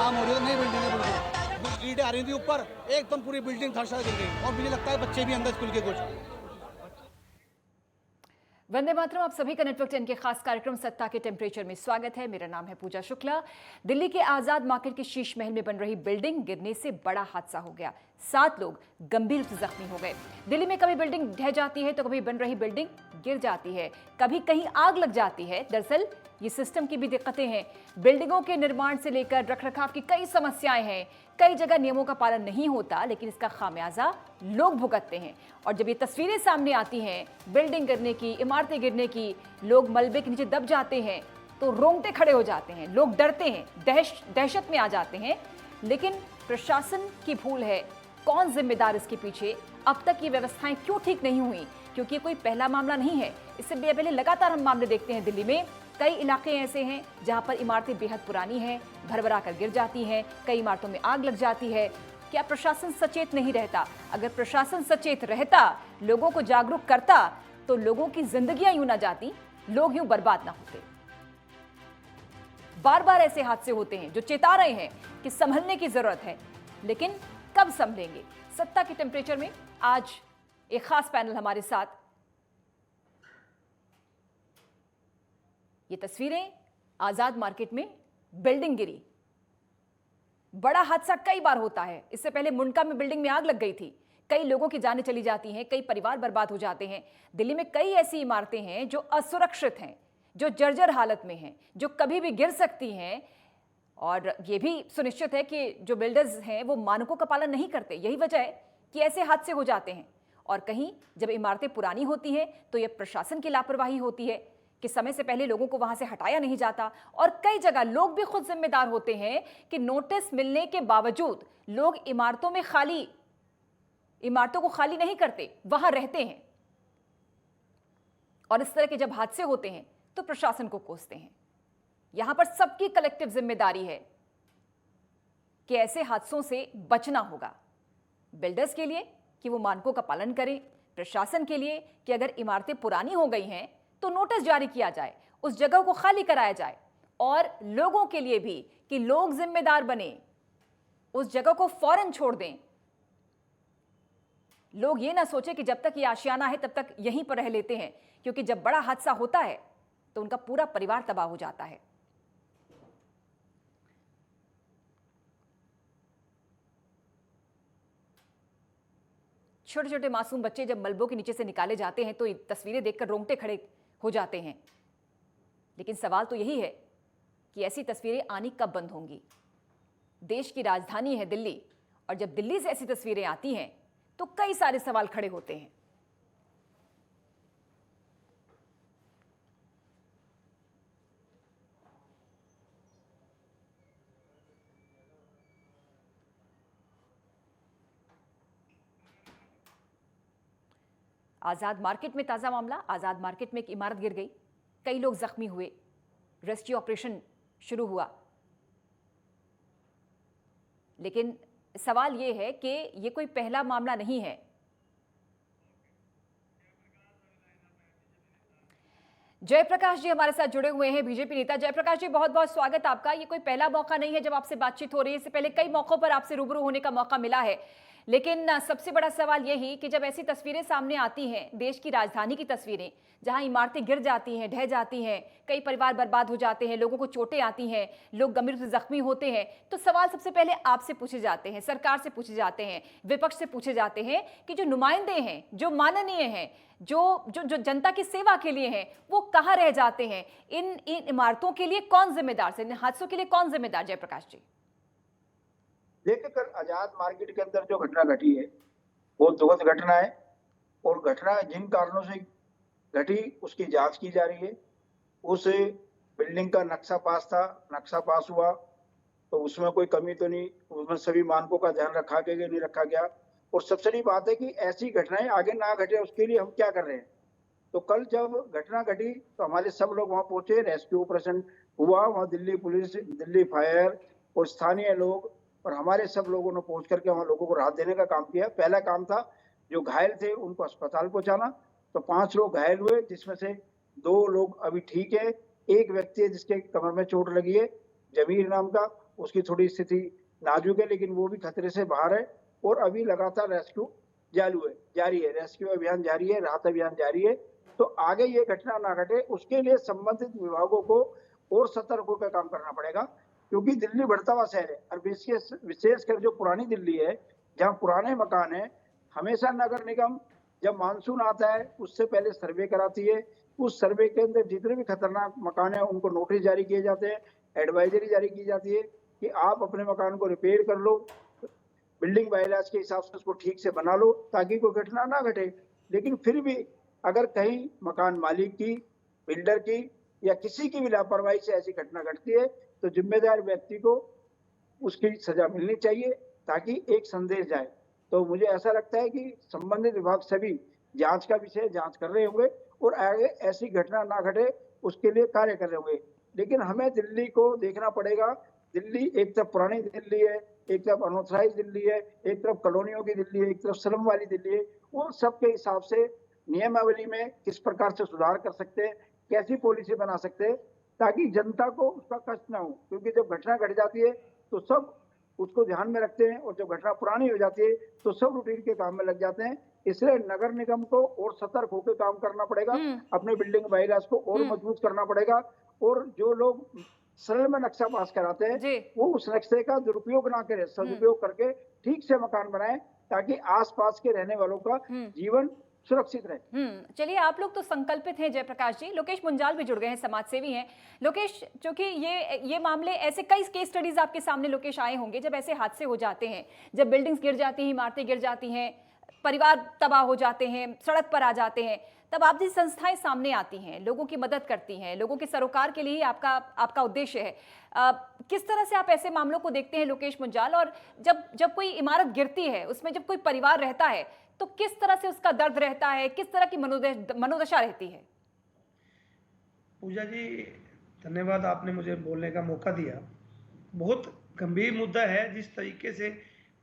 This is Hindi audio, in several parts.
काम हो रही है, नई बिल्डिंग है बिल्कुल, ईंटें आ रही थी ऊपर, एकदम पूरी बिल्डिंग धड़सा गिर गई और मुझे लगता है बच्चे भी अंदर स्कूल के कुछ। वंदे मातरम, आप सभी का नेटवर्क 10 के खास कार्यक्रम सत्ता के टेम्परेचर में स्वागत है। मेरा नाम है पूजा शुक्ला। दिल्ली के आजाद मार्केट के शीश महल में बन रही बिल्डिंग गिरने से बड़ा हादसा हो गया। 7 लोग गंभीर रूप से जख्मी हो गए। दिल्ली में कभी बिल्डिंग ढह जाती है तो कभी बन रही बिल्डिंग गिर जाती है, कभी कहीं आग लग जाती है। दरअसल ये सिस्टम की भी दिक्कतें हैं। बिल्डिंगों के निर्माण से लेकर रखरखाव की कई समस्याएं हैं। कई जगह नियमों का पालन नहीं होता, लेकिन इसका खामियाजा लोग भुगतते हैं। और जब ये तस्वीरें सामने आती हैं बिल्डिंग गिरने की, इमारतें गिरने की, लोग मलबे के नीचे दब जाते हैं तो रोंगटे खड़े हो जाते हैं, लोग डरते हैं, दहशत में आ जाते हैं। लेकिन प्रशासन की भूल है। कौन जिम्मेदार इसके पीछे? अब तक ये व्यवस्थाएं क्यों ठीक नहीं हुई? क्योंकि ये कोई पहला मामला नहीं है। इससे पहले लगातार हम मामले देखते हैं। दिल्ली में कई इलाके ऐसे हैं जहां पर इमारतें बेहद पुरानी हैं, भरभरा कर गिर जाती हैं, कई इमारतों में आग लग जाती है। क्या प्रशासन सचेत नहीं रहता? अगर प्रशासन सचेत रहता, लोगों को जागरूक करता, तो लोगों की जिंदगियां यूं ना जाती, लोग यूं बर्बाद ना होते। बार बार ऐसे हादसे होते हैं जो चेता रहे हैं कि संभलने की जरूरत है, लेकिन कब संभलेंगे? सत्ता के टेम्परेचर में आज एक खास पैनल हमारे साथ। ये तस्वीरें आजाद मार्केट में बिल्डिंग गिरी। बड़ा हादसा कई बार होता है। इससे पहले मुंडका में बिल्डिंग में आग लग गई थी, कई लोगों की जानें चली जाती हैं, कई परिवार बर्बाद हो जाते हैं। दिल्ली में कई ऐसी इमारतें हैं जो असुरक्षित हैं, जो जर्जर हालत में हैं, जो कभी भी गिर सकती हैं। और यह भी सुनिश्चित है कि जो बिल्डर्स हैं वो मानकों का पालन नहीं करते। यही वजह है कि ऐसे हादसे हो जाते हैं। और कहीं जब इमारतें पुरानी होती हैं तो यह प्रशासन की लापरवाही होती है कि समय से पहले लोगों को वहां से हटाया नहीं जाता। और कई जगह लोग भी खुद जिम्मेदार होते हैं कि नोटिस मिलने के बावजूद लोग इमारतों को खाली नहीं करते, वहां रहते हैं। और इस तरह के जब हादसे होते हैं तो प्रशासन को कोसते हैं। यहां पर सबकी कलेक्टिव जिम्मेदारी है कि ऐसे हादसों से बचना होगा। बिल्डर्स के लिए कि वो मानकों का पालन करें, प्रशासन के लिए कि अगर इमारतें पुरानी हो गई हैं तो नोटिस जारी किया जाए, उस जगह को खाली कराया जाए। और लोगों के लिए भी कि लोग जिम्मेदार बने, उस जगह को फौरन छोड़ दें। लोग ये ना सोचे कि जब तक ये आशियाना है तब तक यहीं पर रह लेते हैं, क्योंकि जब बड़ा हादसा होता है तो उनका पूरा परिवार तबाह हो जाता है। छोटे छोटे मासूम बच्चे जब मलबों के नीचे से निकाले जाते हैं तो ये तस्वीरें देखकर रोंगटे खड़े हो जाते हैं। लेकिन सवाल तो यही है कि ऐसी तस्वीरें आनी कब बंद होंगी? देश की राजधानी है दिल्ली, और जब दिल्ली से ऐसी तस्वीरें आती हैं तो कई सारे सवाल खड़े होते हैं। आजाद मार्केट में ताजा मामला। आजाद मार्केट में एक इमारत गिर गई, कई लोग जख्मी हुए, रेस्क्यू ऑपरेशन शुरू हुआ। लेकिन सवाल यह है कि यह कोई पहला मामला नहीं है। जयप्रकाश जी हमारे साथ जुड़े हुए हैं, बीजेपी नेता। जयप्रकाश जी, बहुत बहुत स्वागत आपका। ये कोई पहला मौका नहीं है जब आपसे बातचीत हो रही है। इससे पहले कई मौकों पर आपसे रूबरू होने का मौका मिला है। लेकिन सबसे बड़ा सवाल यही कि जब ऐसी तस्वीरें सामने आती हैं, देश की राजधानी की तस्वीरें, जहां इमारतें गिर जाती हैं, ढह जाती हैं, कई परिवार बर्बाद हो जाते हैं, लोगों को चोटें आती हैं, लोग गंभीर रूप से जख्मी होते हैं, तो सवाल सबसे पहले आपसे पूछे जाते हैं, सरकार से पूछे जाते हैं, विपक्ष से पूछे जाते हैं कि जो नुमाइंदे हैं, जो माननीय हैं, जो जो जो जनता की सेवा के लिए हैं, वो कहाँ रह जाते हैं? इन इमारतों के लिए कौन जिम्मेदार है? इन हादसों के लिए कौन जिम्मेदार? जयप्रकाश जी, देखिए, कल आजाद मार्केट के अंदर जो घटना घटी है वो दुखद घटना है, और घटना जिन कारणों से घटी उसकी जांच की जा रही है। उस बिल्डिंग का नक्शा पास हुआ तो उसमें कोई कमी तो नहीं, उसमें सभी मानकों का ध्यान रखा गया कि नहीं रखा गया। और सबसे बड़ी बात है कि ऐसी घटनाएं आगे ना घटे, उसके लिए हम क्या कर रहे हैं। तो कल जब घटना घटी तो हमारे सब लोग वहां पहुंचे, रेस्क्यू ऑपरेशन हुआ, वहां दिल्ली पुलिस, दिल्ली फायर और स्थानीय लोग और हमारे सब लोगों ने पहुंच करके वहां लोगों को राहत देने का काम किया। पहला काम था जो घायल थे उनको अस्पताल पहुंचाना। तो 5 लोग घायल हुए, जिसमें से 2 लोग अभी ठीक है, एक व्यक्ति है जिसके कमर में चोट लगी है, जमीर नाम का, उसकी थोड़ी स्थिति नाजुक है, लेकिन वो भी खतरे से बाहर है और अभी लगातार रेस्क्यू जारी है, रेस्क्यू अभियान जारी है, राहत अभियान जारी है। तो आगे ये घटना ना घटे, उसके लिए संबंधित विभागों को और सतर्क होकर काम करना पड़ेगा, क्योंकि दिल्ली बढ़ता हुआ शहर है और विशेषकर जो पुरानी दिल्ली है, जहाँ पुराने मकान है, हमेशा नगर निगम जब मानसून आता है उससे पहले सर्वे कराती है। उस सर्वे के अंदर जितने भी खतरनाक मकान है उनको नोटिस जारी किए जाते हैं, एडवाइजरी जारी की जाती है कि आप अपने मकान को रिपेयर कर लो, बिल्डिंग बायलॉज के हिसाब से उसको ठीक से बना लो ताकि कोई घटना ना घटे। लेकिन फिर भी अगर कहीं मकान मालिक की, बिल्डर की या किसी की भी लापरवाही से ऐसी घटना घटती है तो जिम्मेदार व्यक्ति को उसकी सजा मिलनी चाहिए ताकि एक संदेश जाए। तो मुझे ऐसा लगता है कि संबंधित विभाग सभी जांच का विषय जांच कर रहे होंगे और आगे ऐसी घटना ना घटे उसके लिए कार्य कर रहे होंगे। लेकिन हमें दिल्ली को देखना पड़ेगा। दिल्ली एक तरफ पुरानी दिल्ली है, एक तरफ अनऑथराइज दिल्ली है, एक तरफ कॉलोनियों की दिल्ली है, एक तरफ स्लम वाली दिल्ली है। उन सब के हिसाब से नियमावली में किस प्रकार से सुधार कर सकते हैं, कैसी पॉलिसी बना सकते हैं ताकि जनता को उसका कष्ट ना हो। क्योंकि जब घटना घट जाती है तो सब उसको ध्यान में रखते हैं और जब घटना पुरानी हो जाती है तो सब रूटीन के काम में लग जाते हैं। इसलिए नगर निगम को और सतर्क होकर काम करना पड़ेगा, अपने बिल्डिंग बायलॉज को और मजबूत करना पड़ेगा और जो लोग सरल में नक्शा पास कराते हैं जी। वो उस नक्शे का दुरुपयोग ना करें, सदुपयोग करके ठीक से मकान बनाएं ताकि आसपास के रहने वालों का जीवन सुरक्षित रहे। चलिए, आप लोग तो संकल्पित हैं जयप्रकाश जी। लोकेश मुंजाल भी जुड़ गए हैं, समाज सेवी हैं। लोकेश, चूंकि ये मामले ऐसे कई केस स्टडीज आपके सामने लोकेश आए होंगे, जब ऐसे हादसे हो जाते हैं, जब बिल्डिंग्स गिर जाती हैं, इमारतें गिर जाती हैं, परिवार तबाह हो जाते हैं, सड़क पर आ जाते हैं, तब आप जैसी संस्थाएं सामने आती हैं, लोगों की मदद करती हैं, लोगों के सरोकार के लिए ही आपका उद्देश्य है। किस तरह से आप ऐसे मामलों को देखते हैं लोकेश मुंजाल? और जब कोई इमारत गिरती है, उसमें जब कोई परिवार रहता है, तो किस तरह से उसका दर्द रहता है, किस तरह की मनोदशा रहती है? पूजा जी, धन्यवाद, आपने मुझे बोलने का मौका दिया। बहुत गंभीर मुद्दा है। जिस तरीके से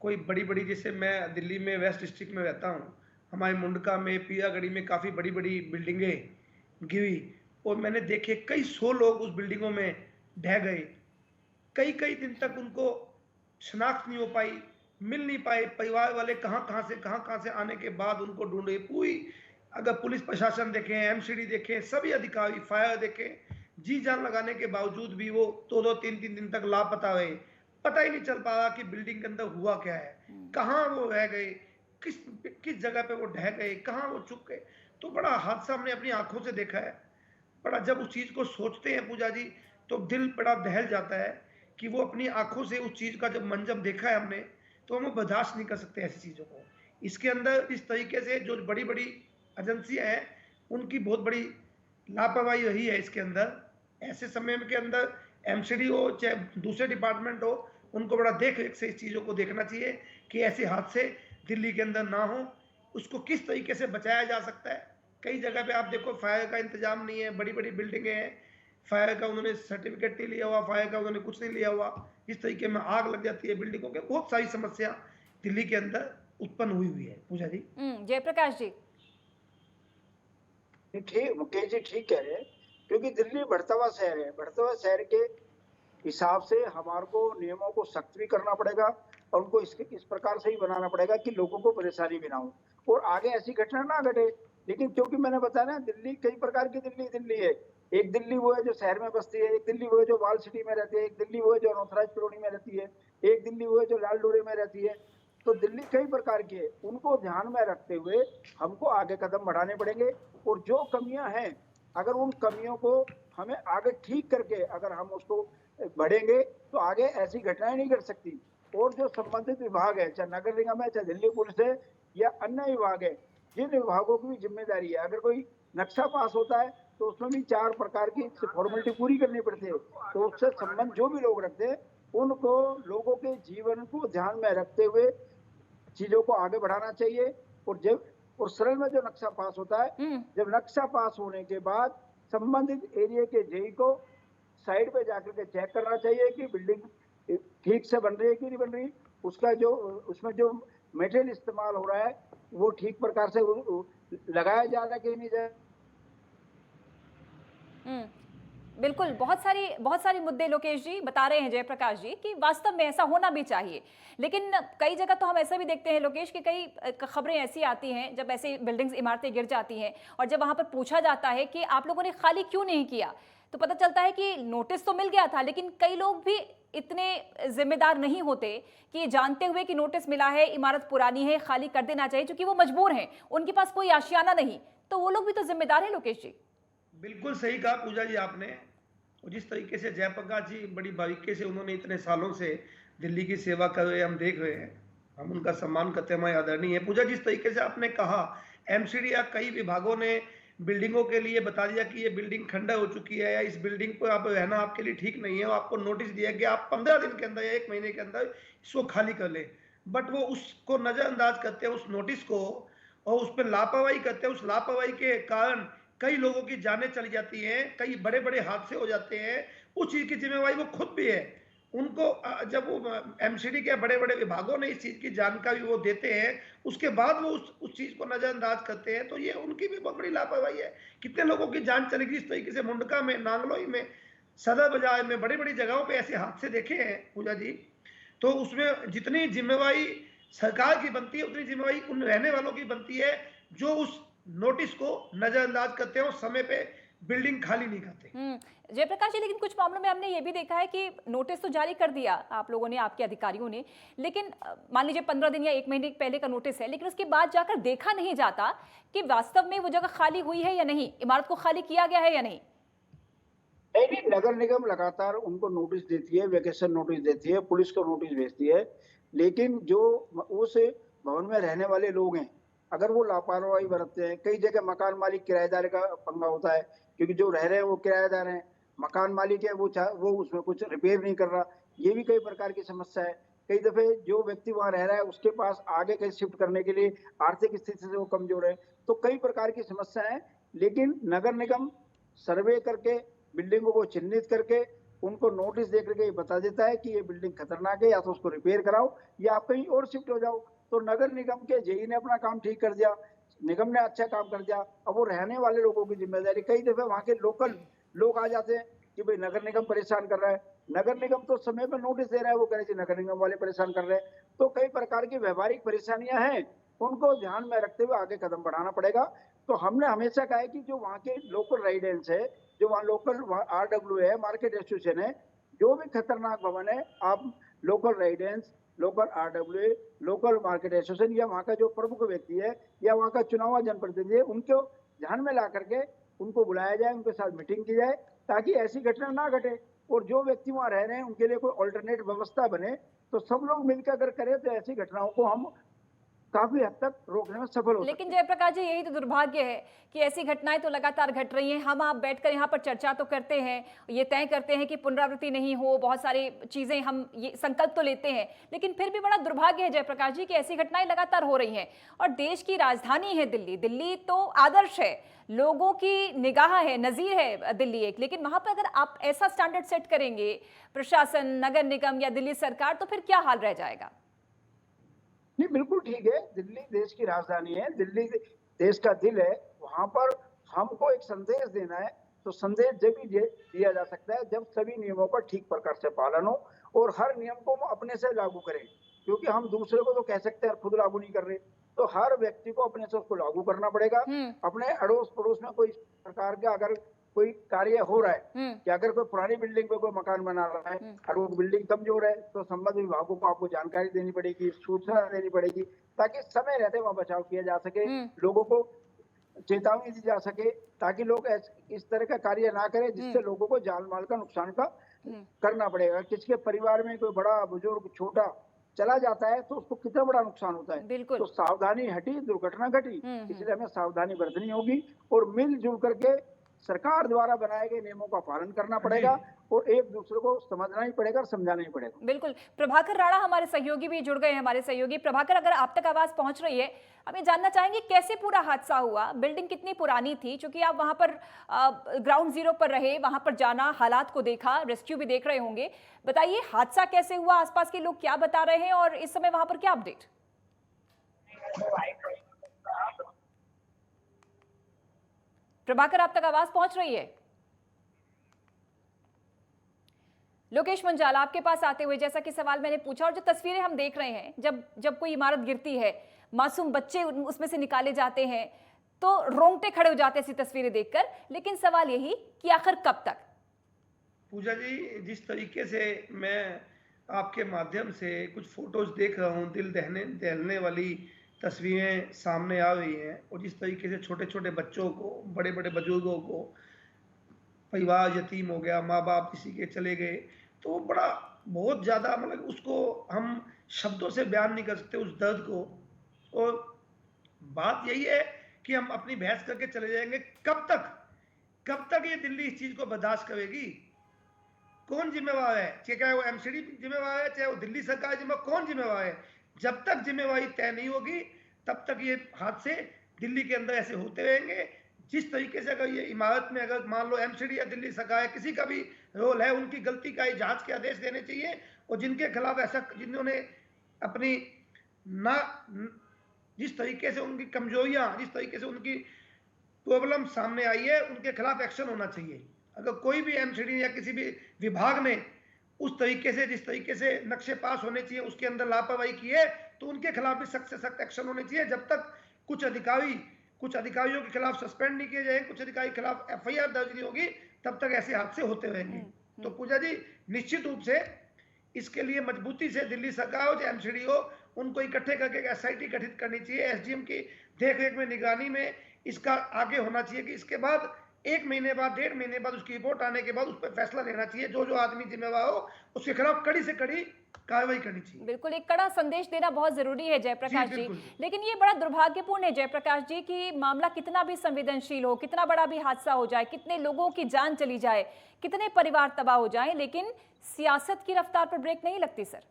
कोई बड़ी बड़ी, जैसे मैं दिल्ली में वेस्ट डिस्ट्रिक्ट में रहता हूँ, हमारे मुंडका में, पियागढ़ी में काफ़ी बड़ी बड़ी बिल्डिंगें गिरी और मैंने देखे कई 100 लोग उस बिल्डिंगों में ढह गए। कई कई दिन तक उनको शनाख्त नहीं हो पाई, मिल नहीं पाए। परिवार वाले कहाँ से आने के बाद उनको ढूंढे। पूरी, अगर पुलिस प्रशासन देखें, एमसीडी देखें, सभी अधिकारी, फायर देखें, जी जान लगाने के बावजूद भी वो 2-2, 3-3 दिन तक लापता रहे। पता ही नहीं चल पा रहा कि बिल्डिंग के अंदर हुआ क्या है, कहाँ वो रह गए, किस जगह पे वो ढह गए, कहाँ वो छुप गए। तो बड़ा हादसा हमने अपनी आंखों से देखा है। बड़ा, जब उस चीज़ को सोचते हैं पूजा जी, तो दिल बड़ा दहल जाता है कि वो अपनी आंखों से उस चीज़ का जब मंजर देखा है हमने, तो हम बर्दाश्त नहीं कर सकते ऐसी चीज़ों को। इसके अंदर इस तरीके से जो बड़ी बड़ी एजेंसियां हैं, उनकी बहुत बड़ी लापरवाही रही है इसके अंदर। ऐसे समय के अंदर एमसीडी हो चाहे दूसरे डिपार्टमेंट हो, उनको बड़ा देख रेख से इस चीज़ों को देखना चाहिए कि ऐसे हादसे दिल्ली के अंदर ना हो। उसको किस तरीके से बचाया जा सकता है। कई जगह पे आप देखो फायर का इंतजाम नहीं है, बड़ी बड़ी बिल्डिंगें हैं, फायर का उन्होंने सर्टिफिकेट नहीं लिया हुआ, फायर का उन्होंने कुछ नहीं लिया हुआ, इस तरीके में आग लग जाती है बिल्डिंगों के। बहुत सारी समस्या दिल्ली के अंदर उत्पन्न हुई है पूजा जी। जयप्रकाश जी। ठीक, मुकेश जी ठीक कह रहे हैं, क्योंकि दिल्ली बढ़ता हुआ शहर है। बढ़ता हुआ शहर के हिसाब से हमारे को नियमों को सख्त भी करना पड़ेगा और उनको इस प्रकार से ही बनाना पड़ेगा कि लोगों को परेशानी भी ना हो और आगे ऐसी घटना ना घटे। लेकिन क्योंकि मैंने बताया ना, दिल्ली कई प्रकार की दिल्ली है। एक दिल्ली वो है जो शहर में बसती है, एक दिल्ली वो है जो वाल सिटी में रहती है, एक दिल्ली वो है जो अनऑथराइज कॉलोनी में रहती है, एक दिल्ली वो है जो लाल डोरे में रहती है। तो दिल्ली कई प्रकार की है, उनको ध्यान में रखते हुए हमको आगे कदम बढ़ाने पड़ेंगे और जो कमियां हैं, अगर उन कमियों को हमें आगे ठीक करके अगर हम उसको बढ़ेंगे तो आगे ऐसी घटनाएं नहीं घट सकती। और जो संबंधित विभाग है, चाहे नगर निगम है, चाहे दिल्ली पुलिस है या अन्य विभाग है, जिन विभागों की भी जिम्मेदारी है, अगर कोई नक्शा पास होता है तो उसमें भी 4 प्रकार की फॉर्मेलिटी पूरी करनी पड़ती है। तो उससे संबंध जो भी लोग रखते हैं उनको लोगों के जीवन को ध्यान में रखते हुए चीजों को आगे बढ़ाना चाहिए। और सरल में जो नक्शा पास होता है, जब नक्शा पास होने के बाद संबंधित एरिया के जेई को साइड पे जाकर के चेक करना चाहिए कि बिल्डिंग ठीक से बन रही है कि नहीं बन रही, उसका जो उसमें जो मटेरियल इस्तेमाल हो रहा है वो ठीक प्रकार से लगाया जा रहा है कि नहीं जा। बिल्कुल, बहुत सारी मुद्दे लोकेश जी बता रहे हैं जयप्रकाश जी कि वास्तव में ऐसा होना भी चाहिए। लेकिन कई जगह तो हम ऐसा भी देखते हैं लोकेश कि कई खबरें ऐसी आती हैं जब ऐसी बिल्डिंग्स इमारतें गिर जाती हैं और जब वहां पर पूछा जाता है कि आप लोगों ने खाली क्यों नहीं किया, तो पता चलता है कि नोटिस तो मिल गया था, लेकिन कई लोग भी इतने जिम्मेदार नहीं होते कि जानते हुए कि नोटिस मिला है, इमारत पुरानी है, खाली कर देना चाहिए, क्योंकि वो मजबूर हैं, उनके पास कोई आशियाना नहीं, तो वो लोग भी तो जिम्मेदार है लोकेश जी। बिल्कुल सही कहा पूजा जी आपने। और जिस तरीके से जयप्रकाश जी बड़ी बारीकी से उन्होंने इतने सालों से दिल्ली की सेवा कर रहे हम देख रहे हैं, हम उनका सम्मान करते हैं, हमारे आदरणीय है। पूजा जिस तरीके से आपने कहा, एमसीडी या कई विभागों ने बिल्डिंगों के लिए बता दिया कि ये बिल्डिंग खंडर हो चुकी है या इस बिल्डिंग पर आप रहना आपके लिए ठीक नहीं है, और आपको नोटिस दिया कि आप 15 दिन के अंदर या 1 महीने के अंदर इसको खाली कर लें। बट वो उसको नजरअंदाज करते हैं, उस नोटिस को, और उस पर लापरवाही करते हैं। उस लापरवाही के कारण कई लोगों की जानें चली जाती हैं, कई बड़े बड़े हादसे हो जाते हैं। उस चीज की जिम्मेवारी वो खुद भी है। उनको जब वो एमसीडी के बड़े बड़े विभागों ने इस चीज की जानकारी वो देते हैं, उसके बाद वो उस चीज को नजरअंदाज करते हैं, तो ये उनकी भी बहुत बड़ी लापरवाही है। कितने लोगों की जान चलेगी इस तरीके से। मुंडका में, नांगलोई में, सदर बाजार में, बड़ी बड़ी जगहों पे ऐसे हादसे देखे हैं पूजा जी। तो उसमें जितनी जिम्मेवारी सरकार की बनती है, उतनी जिम्मेवारी उन रहने वालों की बनती है जो उस नोटिस को नजरअंदाज करते हैं और समय पे बिल्डिंग खाली नहीं करते। जयप्रकाश जी, लेकिन कुछ मामलों में हमने ये भी देखा है कि नोटिस तो जारी कर दिया आप लोगों ने, आपके अधिकारियों ने, लेकिन मान लीजिए 15 दिन या 1 महीने पहले का नोटिस है, लेकिन उसके बाद जाकर देखा नहीं जाता कि वास्तव में वो जगह खाली हुई है या नहीं, इमारत को खाली किया गया है या नहीं। नहीं, नगर निगम लगातार उनको नोटिस देती है, वेकेशन नोटिस देती है, पुलिस को नोटिस भेजती है, लेकिन जो उस भवन में रहने वाले लोग हैं, अगर वो लापरवाही बरतते हैं, कई जगह मकान मालिक किराएदार का पंगा होता है, क्योंकि जो रह रहे हैं वो किराएदार हैं, मकान मालिक है वो उसमें कुछ रिपेयर नहीं कर रहा, ये भी कई प्रकार की समस्या है। कई दफे जो व्यक्ति वहां रह रहा है उसके पास आगे कहीं शिफ्ट करने के लिए आर्थिक स्थिति से वो कमजोर है, तो कई प्रकार की समस्या है। लेकिन नगर निगम सर्वे करके, बिल्डिंगों को चिन्हित करके, उनको नोटिस दे करके बता देता है कि ये बिल्डिंग खतरनाक है, या तो उसको रिपेयर कराओ या आप कहीं और शिफ्ट हो जाओ। तो नगर निगम के जेई ने अपना काम ठीक कर दिया, निगम ने अच्छा काम कर दिया। अब वो रहने वाले लोगों की जिम्मेदारी, कई दफे वहां के लोकल लोग आ जाते हैं कि भाई नगर निगम परेशान कर रहा है, नगर निगम तो समय पर नोटिस दे रहा है, वो कह रहे नगर निगम वाले परेशान कर रहे हैं। तो कई प्रकार की व्यवहारिक परेशानियां हैं, उनको ध्यान में रखते हुए आगे कदम बढ़ाना पड़ेगा। तो हमने हमेशा कहा है कि जो वहाँ के लोकल रेजिडेंट्स है, जो वहाँ लोकल RW है, मार्केट एसोसिएशन है, जो भी खतरनाक भवन है, आप local residents, local RW, local market association या वहाँ का जो प्रमुख व्यक्ति है या वहाँ का चुनाव जनप्रतिनिधि है, उनको ध्यान में ला करके उनको बुलाया जाए, उनके साथ मीटिंग की जाए, ताकि ऐसी घटना ना घटे। और जो व्यक्ति वहाँ रह रहे हैं उनके लिए कोई ऑल्टरनेट व्यवस्था बने, तो सब लोग मिलकर अगर करें तो ऐसी घटनाओं को हम काफी हद तक रोकने में सफल हो। लेकिन जयप्रकाश जी, यही तो दुर्भाग्य है कि ऐसी घटनाएं तो लगातार घट रही हैं। हम आप बैठकर यहाँ पर चर्चा तो करते हैं, ये तय करते हैं कि पुनरावृत्ति नहीं हो, बहुत सारी चीजें हम ये संकल्प तो लेते हैं, लेकिन फिर भी बड़ा दुर्भाग्य है जयप्रकाश जी कि ऐसी घटनाएं लगातार हो रही हैं। और देश की राजधानी है दिल्ली, दिल्ली तो आदर्श है, लोगों की निगाह है, नजीर है दिल्ली एक, लेकिन वहां पर अगर आप ऐसा स्टैंडर्ड सेट करेंगे प्रशासन, नगर निगम या दिल्ली सरकार, तो फिर क्या हाल रह जाएगा। नहीं, बिल्कुल ठीक है, दिल्ली देश की राजधानी है, दिल्ली देश का दिल है, वहां पर हमको एक संदेश देना है। तो संदेश जब भी दिया जा सकता है जब सभी नियमों का ठीक प्रकार से पालन हो और हर नियम को हम अपने से लागू करें, क्योंकि हम दूसरे को तो कह सकते हैं खुद लागू नहीं कर रहे, तो हर व्यक्ति को अपने से उसको लागू करना पड़ेगा। अपने अड़ोस पड़ोस में कोई प्रकार का अगर कोई कार्य हो रहा है कि अगर कोई पुरानी बिल्डिंग पे कोई मकान बना रहा है और वो बिल्डिंग कमजोर है, तो संबंधित विभागों को आपको जानकारी देनी पड़ेगी, सूचना देनी पड़ेगी, ताकि समय रहते वहां बचाव किया जा सके, लोगों को चेतावनी दी जा सके, ताकि लोग इस तरह का कार्य ना करें जिससे लोगों को जान माल का नुकसान का करना पड़ेगा। किसी के परिवार में कोई बड़ा बुजुर्ग छोटा चला जाता है तो उसको कितना बड़ा नुकसान होता है। तो सावधानी हटी, दुर्घटना घटी, इसलिए हमें सावधानी बरतनी होगी और मिलजुल करके सरकार द्वारा बनाए गए नियमों का पालन करना पड़ेगा और एक दूसरे को समझना ही पड़ेगा और समझाना ही पड़ेगा। बिल्कुल। प्रभाकर राणा हमारे सहयोगी भी जुड़ गए हैं, हमारे सहयोगी। प्रभाकर, अगर आप तक आवाज पहुंच रही है, हम ये जानना चाहेंगे कैसे पूरा हादसा हुआ, बिल्डिंग कितनी पुरानी थी, क्योंकि आप वहां पर ग्राउंड जीरो पर रहे, वहां पर जाना, हालात को देखा, रेस्क्यू भी देख रहे होंगे, बताइए हादसा कैसे हुआ, आसपास के लोग क्या बता रहे हैं और इस समय वहां पर क्या अपडेट। प्रभाकर, आप तक आवाज पहुंच रही है? लोकेश मंजाल, आपके पास आते हुए जैसा कि सवाल मैंने पूछा और जो तस्वीरें हम देख रहे हैं, जब जब कोई इमारत गिरती है, मासूम बच्चे उसमें से निकाले जाते हैं, तो रोंगटे खड़े हो जाते हैं ऐसी तस्वीरें देखकर। लेकिन सवाल यही कि आखिर कब तक? पूजा जी, जिस तरीके से मैं आपके माध्यम से कुछ फोटोज देख रहा हूँ, दिल दहलने वाली तस्वीरें सामने आ रही हैं, और जिस तरीके से छोटे छोटे बच्चों को, बड़े बड़े बुजुर्गों को, परिवार यतीम हो गया, माँ बाप किसी के चले गए, तो वो बड़ा बहुत ज़्यादा, मतलब उसको हम शब्दों से बयान नहीं कर सकते उस दर्द को। और बात यही है कि हम अपनी बहस करके चले जाएंगे, कब तक ये दिल्ली इस चीज़ को बर्दाश्त करेगी? कौन जिम्मेवार है? चाहे वो एमसीडी जिम्मेवार है, चाहे वो दिल्ली सरकार जिम्मेवार, कौन जिम्मेवार है? जब तक जिम्मेवारी तय नहीं होगी तब तक ये हादसे दिल्ली के अंदर ऐसे होते रहेंगे। जिस तरीके से अगर ये इमारत में अगर मान लो एमसीडी या दिल्ली सरकार किसी का भी रोल है, उनकी गलती का ही जांच के आदेश देने चाहिए, और जिनके खिलाफ ऐसा, जिन्होंने अपनी ना, जिस तरीके से उनकी कमजोरियां, जिस तरीके से उनकी प्रॉब्लम सामने आई है, उनके खिलाफ एक्शन होना चाहिए। अगर कोई भी एमसीडी या किसी भी विभाग ने उस तरीके से, जिस तरीके से नक्शे पास होने चाहिए, उसके अंदर लापरवाही की है, तो उनके खिलाफ भी सख्त से सख्त एक्शन होने चाहिए। जब तक कुछ अधिकारियों के खिलाफ सस्पेंड नहीं किए जाएंगे, कुछ अधिकारी के खिलाफ एफआईआर दर्ज नहीं होगी, तब तक ऐसे हादसे होते रहेंगे। तो पूजा जी, निश्चित रूप से इसके लिए मजबूती से दिल्ली सरकार हो, एमसीडी हो, उनको इकट्ठे करके एसआईटी गठित करनी चाहिए, एसडीएम की देखरेख में, निगरानी में इसका आगे होना चाहिए कि इसके बाद 1 महीने बाद, 1.5 महीने बाद उसकी रिपोर्ट आने के बाद उस पर फैसला लेना चाहिए। जो आदमी जिम्मेवार हो उसके खिलाफ कड़ी से कड़ी कार्रवाई करनी चाहिए। बिल्कुल, एक कड़ा संदेश देना बहुत जरूरी है जयप्रकाश जी। लेकिन ये बड़ा दुर्भाग्यपूर्ण है जयप्रकाश जी कि मामला कितना भी संवेदनशील हो, कितना बड़ा भी हादसा हो जाए, कितने लोगों की जान चली जाए, कितने परिवार तबाह हो जाए, लेकिन सियासत की रफ्तार पर ब्रेक नहीं लगती सर।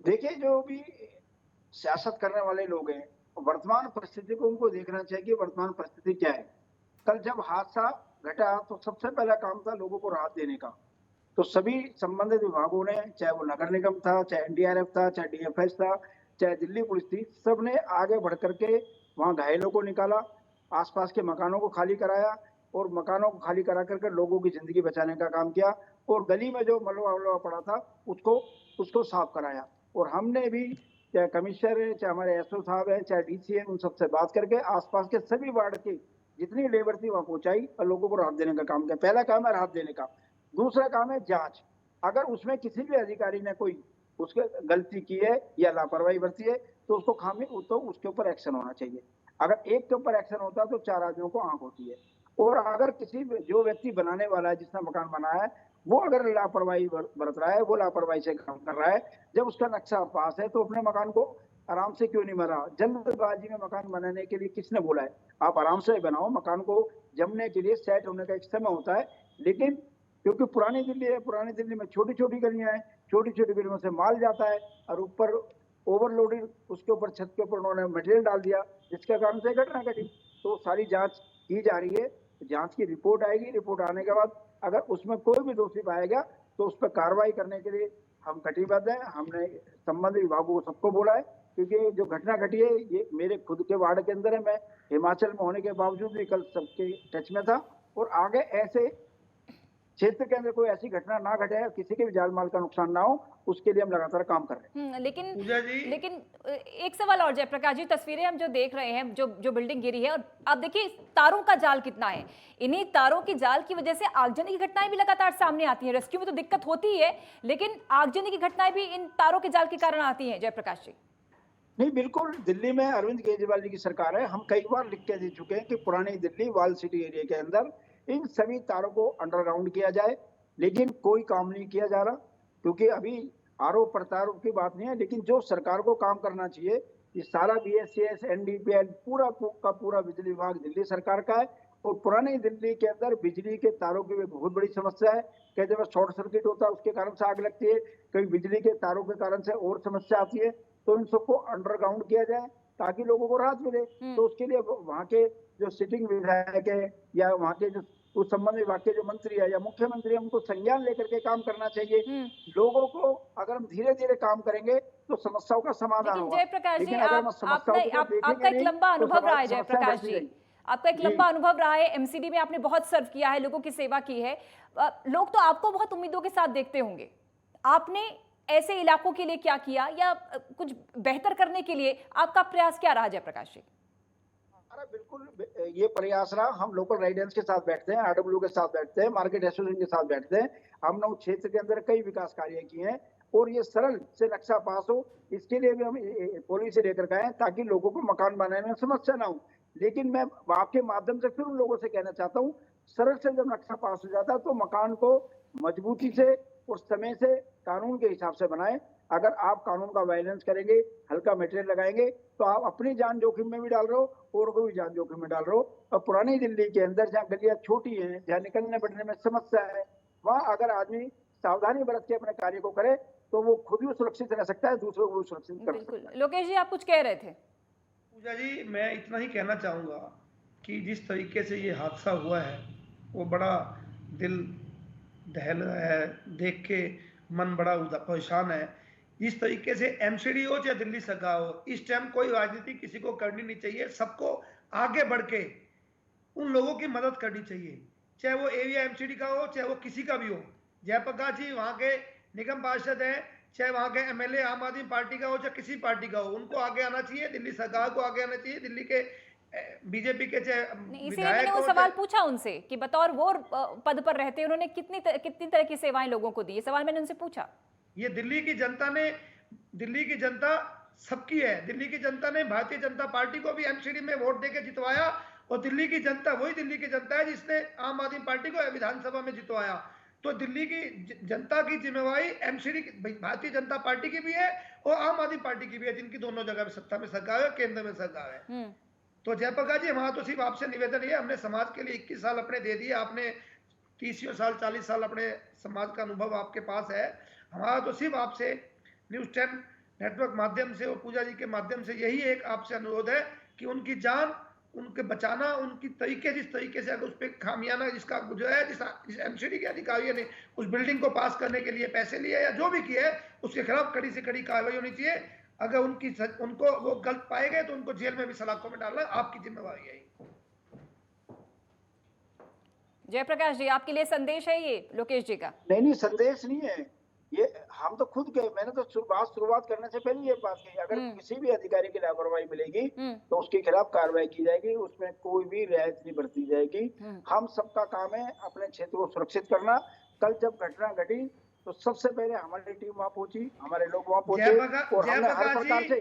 देखिए, जो भी सियासत करने वाले लोग हैं, वर्तमान परिस्थिति को उनको देखना चाहिए कि वर्तमान परिस्थिति क्या है। कल जब हादसा घटा तो सबसे पहला काम था लोगों को राहत देने का। तो सभी संबंधित विभागों ने, चाहे वो नगर निगम था, चाहे एनडीआरएफ था, चाहे डीएफएस था, चाहे दिल्ली पुलिस थी, सबने आगे बढ़ करके वहां घायलों को निकाला, आसपास के मकानों को खाली कराया, और मकानों को खाली करा करके लोगों की जिंदगी बचाने का काम किया, और गली में जो मलबा वलबा पड़ा था उसको साफ कराया। और हमने भी, चाहे कमिश्नर है, चाहे हमारे एसओ साहब है, चाहे डीसी है, उन सबसे बात करके आसपास के सभी वार्ड की जितनी लेबर थी वहां पहुंचाई और लोगों को राहत देने का काम किया। पहला काम है राहत देने का। दूसरा काम है जांच। अगर उसमें किसी भी अधिकारी ने कोई उसके गलती की है या लापरवाही बरती है तो उसको खामी, तो उसके ऊपर एक्शन होना चाहिए। अगर एक के ऊपर एक्शन होता है तो 4 आदमियों को आंख होती है। और अगर किसी जो व्यक्ति बनाने वाला है, जिसने मकान बनाया है, वो अगर लापरवाही बरत रहा है, वो लापरवाही से काम कर रहा है, जब उसका नक्शा पास है तो अपने मकान को आराम से क्यों नहीं बना? जल्दबाजी में मकान बनाने के लिए किसने बोला है? आप आराम से बनाओ। मकान को जमने के लिए, सेट होने का एक समय होता है। लेकिन क्योंकि पुरानी दिल्ली है, पुरानी दिल्ली में छोटी छोटी गलियां हैं, छोटी छोटी गलियों से माल जाता है, और ऊपर ओवरलोडिंग, उसके ऊपर छत के ऊपर उन्होंने मटेरियल डाल दिया, जिसके कारण से घटना घटी। तो सारी जांच की जा रही है, जांच की रिपोर्ट आएगी। रिपोर्ट आने के बाद अगर उसमें कोई भी दोषी पाया गया तो उस पर कार्रवाई करने के लिए हम कटिबद्ध हैं। हमने संबंधित विभागों को सबको बोला है, क्योंकि जो घटना घटी है ये मेरे खुद के वार्ड के अंदर है। मैं हिमाचल में होने के बावजूद भी कल सबके टच में था, और आगे ऐसे क्षेत्र के अंदर कोई ऐसी घटना ना घटे, किसी के भी जान माल का नुकसान ना हो, उसके लिए हम लगातार काम कर रहे हैं। लेकिन एक सवाल और जयप्रकाश जी, तस्वीरें हम जो देख रहे हैं, जो बिल्डिंग गिरी है, और आप देखिए तारों का जाल कितना है। इन्हीं तारों की जाल की वजह से आगजनी की घटनाएं भी लगातार सामने आती हैं। रेस्क्यू में तो दिक्कत होती है, लेकिन आगजनी की घटनाएं भी इन तारों के जाल के कारण आती है जयप्रकाश जी। नहीं, बिल्कुल। दिल्ली में अरविंद केजरीवाल जी की सरकार है। हम कई बार लिख के दे चुके हैं कि पुरानी दिल्ली वाल सिटी एरिया के अंदर इन सभी तारों को अंडरग्राउंड किया जाए, लेकिन कोई काम नहीं किया जा रहा। क्योंकि अभी आरोप प्रत्यारोप की बात नहीं है, लेकिन जो सरकार को काम करना चाहिए, ये सारा बीएससीएस, एनडीपीएल, पूरा का पूरा बिजली विभाग दिल्ली सरकार का है। और पुरानी दिल्ली के अंदर बिजली के तारों की बहुत बड़ी समस्या है। कई जगह शॉर्ट सर्किट होता है, उसके कारण से आग लगती है, कभी बिजली के तारों के कारण से और समस्या आती है। तो इन सबको अंडरग्राउंड किया जाए ताकि लोगों को राहत मिले। तो उसके लिए वहाँ के जो सिटिंग विधायक है या वहाँ के जो उस संबंध विभाग के जो मंत्री है या मुख्यमंत्री है, उनको संज्ञान लेकर के काम करना चाहिए। लोगों को अगर हम धीरे धीरे काम करेंगे तो समस्याओं का समाधान होगा। जयप्रकाश जी, आपका एक लंबा अनुभव रहा है जयप्रकाश जी, आपका एक लंबा अनुभव रहा है, एमसीडी में आपने बहुत सर्व किया है, लोगों की सेवा की है। लोग तो आपको बहुत उम्मीदों के साथ देखते होंगे। आपने ऐसे इलाकों के लिए क्या किया, या कुछ बेहतर करने के लिए आपका प्रयास क्या रहा जयप्रकाश जी? हमारा बिल्कुल ये प्रयास रहा। हम लोकल राइडेंस के साथ बैठते हैं, आरडब्ल्यू के साथ बैठते हैं, मार्केट एसोसिएशन के साथ बैठते हैं। हमने उस क्षेत्र के अंदर कई विकास कार्य किए हैं और ये सरल से नक्शा पास हो, इसके लिए भी हम पॉलिसी लेकर गए हैं ताकि लोगों को मकान बनाने में समस्या ना हो। लेकिन मैं आपके माध्यम से फिर उन लोगों से कहना चाहता हूँ, सरल से जब नक्शा पास हो जाता है तो मकान को मजबूती से और समय से कानून के हिसाब से बनाएं। अगर आप कानून का वायलेंस करेंगे, हल्का मटेरियल लगाएंगे, तो आप अपनी जान जोखिम में भी डाल रहे हो और को भी जान जोखिम में डाल रहे हो। और पुरानी दिल्ली के अंदर जहाँ गलियां छोटी हैं, जहाँ निकलने बढ़ने में समस्या है, वहाँ अगर आदमी सावधानी बरत के अपने कार्य को करे तो वो खुद भी सुरक्षित रह सकता है, दूसरों को भी सुरक्षित कर सकता है। लोकेश जी, आप कुछ कह रहे थे? पूजा जी, मैं इतना ही कहना चाहूँगा कि जिस तरीके से ये हादसा हुआ है वो बड़ा दिल दहल है, देख के मन बड़ा परेशान है। इस तरीके से एमसीडी हो चाहे दिल्ली सरकार हो, इस टाइम कोई राजनीति किसी को करनी नहीं चाहिए। सबको आगे बढ़ के उन लोगों की मदद करनी चाहिए, चाहे वो एरिया एमसीडी का हो चाहे वो किसी का भी हो। जयप्रकाश जी वहाँ के निगम पार्षद हैं, चाहे वहाँ के एमएलए आम आदमी पार्टी का हो चाहे किसी पार्टी का हो, उनको आगे आना चाहिए, दिल्ली सरकार को आगे आना चाहिए, दिल्ली के बीजेपी के चाहे इसीलिए मैंने वो सवाल पूछा उनसे कि बतौर वो पद पर रहते उन्होंने कितनी तरह की सेवाएं लोगों को दी। ये सवाल मैंने उनसे पूछा। ये दिल्ली की जनता सबकी है। दिल्ली की जनता ने भारतीय जनता पार्टी को भी एमसीडी में वोट देकर जितवाया और दिल्ली की जनता वही दिल्ली की जनता है जिसने आम आदमी पार्टी को विधानसभा में जितवाया। तो दिल्ली की जनता की जिम्मेवारी एमसीडी भारतीय जनता पार्टी की भी है और आम आदमी पार्टी की भी है, जिनकी दोनों जगह में सत्ता में सरकार है, केंद्र में सरकार है। तो जयप्रकाश जी, हमारा तो सिर्फ आपसे निवेदन है, हमने समाज के लिए 21 साल अपने दे दिए, आपने 30 साल 40 साल अपने समाज का अनुभव आपके पास है। हमारा तो सिर्फ आपसे न्यूज़ 10 नेटवर्क माध्यम से और पूजा जी के माध्यम से यही एक आपसे अनुरोध है कि उनकी जान उनके बचाना, उनकी जिस तरीके से अगर उस पर खामियाना जिसका जो है, जिस एमसीडी के अधिकारियों ने उस बिल्डिंग को पास करने के लिए पैसे लिए या जो भी किए है, उसके खिलाफ कड़ी से कड़ी कार्रवाई होनी चाहिए। अगर उनको वो गलत पाए गए तो उनको जेल में भी सलाखों में डालना आपकी जिम्मेवारी है। जयप्रकाश जी, आपके लिए संदेश है ये लोकेश जी का? नहीं, संदेश नहीं है ये। हम तो खुद गए, मैंने तो शुरुआत करने से पहले ये बात कही, अगर किसी भी अधिकारी की लापरवाही मिलेगी तो उसके खिलाफ कार्रवाई की जाएगी, उसमें कोई भी रियायत नहीं बरती जाएगी। हम सबका काम है अपने क्षेत्र को सुरक्षित करना। कल जब घटना घटी तो सबसे पहले हमारी टीम वहां पहुंची, हमारे लोग वहां पहुंचे और हमने हर प्रकार से।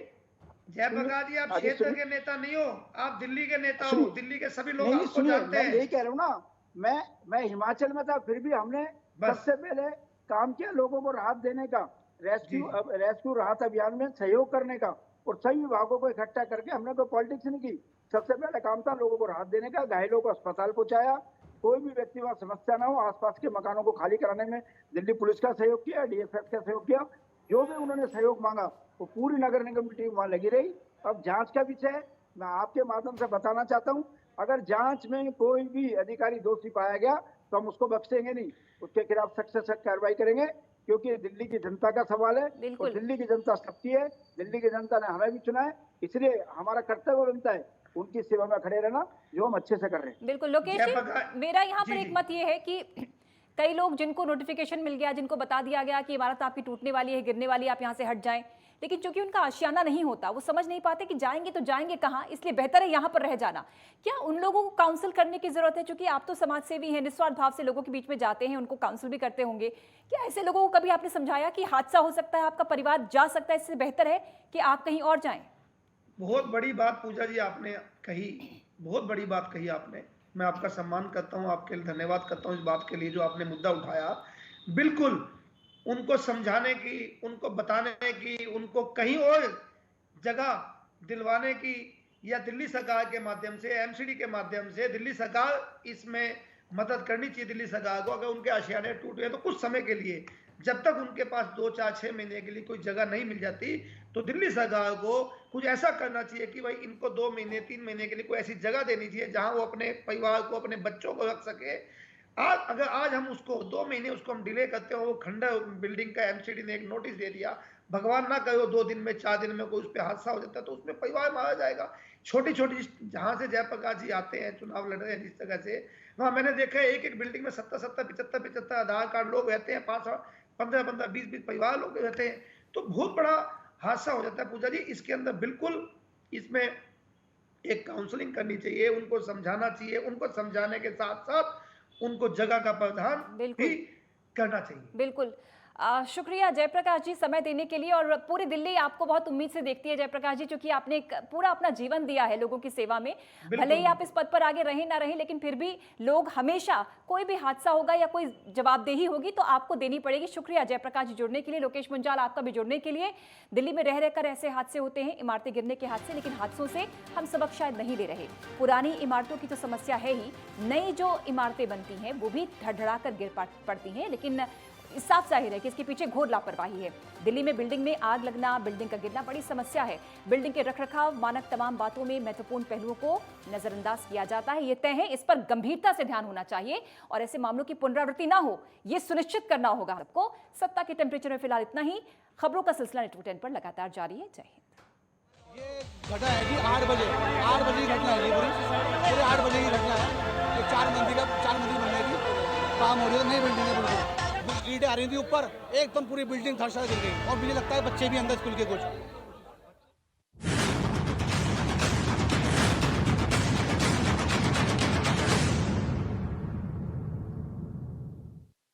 जयप्रकाश जी, आप क्षेत्र के नेता नहीं हो, आप दिल्ली के नेता हो, दिल्ली के सभी लोग आपको जानते हैं। यही कह रहा हूँ ना, मैं हिमाचल में था, फिर भी हमने सबसे पहले काम किया लोगों को राहत देने का, रेस्क्यू राहत अभियान में सहयोग करने का, और सभी विभागों को इकट्ठा करके हमने कोई पॉलिटिक्स नहीं की। सबसे पहले काम था लोगों को राहत देने का, घायलों को अस्पताल पहुंचाया, कोई भी व्यक्ति वहां समस्या ना हो, आसपास के मकानों को खाली कराने में दिल्ली पुलिस का सहयोग किया, डीएफएफ का सहयोग किया, जो भी उन्होंने सहयोग मांगा वो पूरी नगर निगम की टीम वहां लगी रही। अब जांच का विषय मैं आपके माध्यम से बताना चाहता हूँ, अगर जांच में कोई भी अधिकारी दोषी पाया गया तो हम उसको बख्शेंगे नहीं, उसके खिलाफ सख्त से सख्त कार्रवाई करेंगे, क्योंकि दिल्ली की जनता का सवाल है और दिल्ली की जनता सबकी है। दिल्ली की जनता ने हमें भी चुना है, इसलिए हमारा कर्तव्य बनता है उनकी सेवा में खड़े रहना, जो हम अच्छे से कर रहे हैं। बिल्कुल लोकेश जी, मेरा यहाँ पर एक मत ये है कि कई लोग जिनको नोटिफिकेशन मिल गया, जिनको बता दिया गया कि इमारत आपकी टूटने वाली है, गिरने वाली है, आप यहाँ से हट जाएं, लेकिन चूंकि उनका आशियाना नहीं होता, वो समझ नहीं पाते कि जाएंगे तो जाएंगे कहाँ, इसलिए बेहतर है यहाँ पर रह जाना। क्या उन लोगों को काउंसिल करने की जरूरत है? क्योंकि आप तो समाज सेवी हैं, निस्वार्थ भाव से लोगों के बीच में जाते हैं, उनको काउंसिल भी करते होंगे। क्या ऐसे लोगों को कभी आपने समझाया कि हादसा हो सकता है, आपका परिवार जा सकता है, इससे बेहतर है कि आप कहीं और जाएं? बहुत बड़ी बात पूजा जी आपने कही, बहुत बड़ी बात कही आपने। मैं आपका सम्मान करता हूँ, आपके लिए धन्यवाद करता हूँ इस बात के लिए जो आपने मुद्दा उठाया। बिल्कुल उनको समझाने की, उनको बताने की, उनको कहीं और जगह दिलवाने की, या दिल्ली सरकार के माध्यम से, एमसीडी के माध्यम से दिल्ली सरकार इसमें मदद करनी चाहिए दिल्ली सरकार को। अगर उनके आशियाने टूटे तो कुछ समय के लिए, जब तक उनके पास 2, 4, 6 महीने के लिए कोई जगह नहीं मिल जाती, तो दिल्ली सरकार को कुछ ऐसा करना चाहिए कि भाई इनको 2 महीने 3 महीने के लिए कोई ऐसी जगह देनी चाहिए जहां वो अपने परिवार को, अपने बच्चों को रख सके। आज हम उसको 2 महीने उसको हम डिले करते हो, वो खंडर बिल्डिंग का एमसीडी ने एक नोटिस दे दिया, भगवान ना करे 2 दिन में 4 दिन में कोई उस पे हादसा हो जाता है तो उसमें परिवार मारा जाएगा। छोटी छोटी जहां से जयप्रकाश जी आते हैं, चुनाव लड़ रहे हैं जिस तरह से, वहां मैंने देखा है एक एक बिल्डिंग में 70 75 आधार कार्ड लोग रहते हैं, 15 20 परिवार लोग रहते हैं, तो बहुत बड़ा हादसा हो जाता है। पूजा जी, इसके अंदर बिल्कुल इसमें एक काउंसलिंग करनी चाहिए, उनको समझाना चाहिए, उनको समझाने के साथ साथ उनको जगह का प्रावधान भी करना चाहिए। बिल्कुल। शुक्रिया जयप्रकाश जी समय देने के लिए। और पूरी दिल्ली आपको बहुत उम्मीद से देखती है जयप्रकाश जी, क्योंकि आपने एक पूरा अपना जीवन दिया है लोगों की सेवा में। भले ही आप इस पद पर आगे रहें ना रहें, लेकिन फिर भी लोग हमेशा, कोई भी हादसा होगा या कोई जवाबदेही होगी तो आपको देनी पड़ेगी। शुक्रिया जयप्रकाश जी जुड़ने के लिए। लोकेश मुंजाल आपका भी जुड़ने के लिए। दिल्ली में रह रहकर ऐसे हादसे होते हैं, इमारतें गिरने के हादसे, लेकिन हादसों से हम सबक शायद नहीं ले रहे। पुरानी इमारतों की तो समस्या है ही, नई जो इमारतें बनती हैं वो भी धड़धड़ा कर गिर पड़ती हैं, लेकिन साफ जाहिर है कि इसके पीछे घोर लापरवाही है। दिल्ली में बिल्डिंग में आग लगना, बिल्डिंग का गिरना बड़ी समस्या है। बिल्डिंग के रखरखाव मानक तमाम बातों में महत्वपूर्ण पहलुओं को नजरअंदाज किया जाता है, ये तय है। इस पर गंभीरता से ध्यान होना चाहिए और ऐसे मामलों की पुनरावृत्ति ना हो, ये सुनिश्चित करना होगा सबको। सत्ता के टेम्परेचर में फिलहाल इतना ही। खबरों का सिलसिला नेटवर्क 10 पर लगातार जारी है। जय हिंद। ये घटना है जी 8 बजे की घटना है, ये पूरे 8 बजे की घटना है। ये 4 मंजिल बनने की काम हो रही है, नई बिल्डिंग है। बिल्कुल ईंटें आ रही थी ऊपर, एकदम पूरी बिल्डिंग धड़सा गिर गई और मुझे लगता है बच्चे भी अंदर स्कूल के कुछ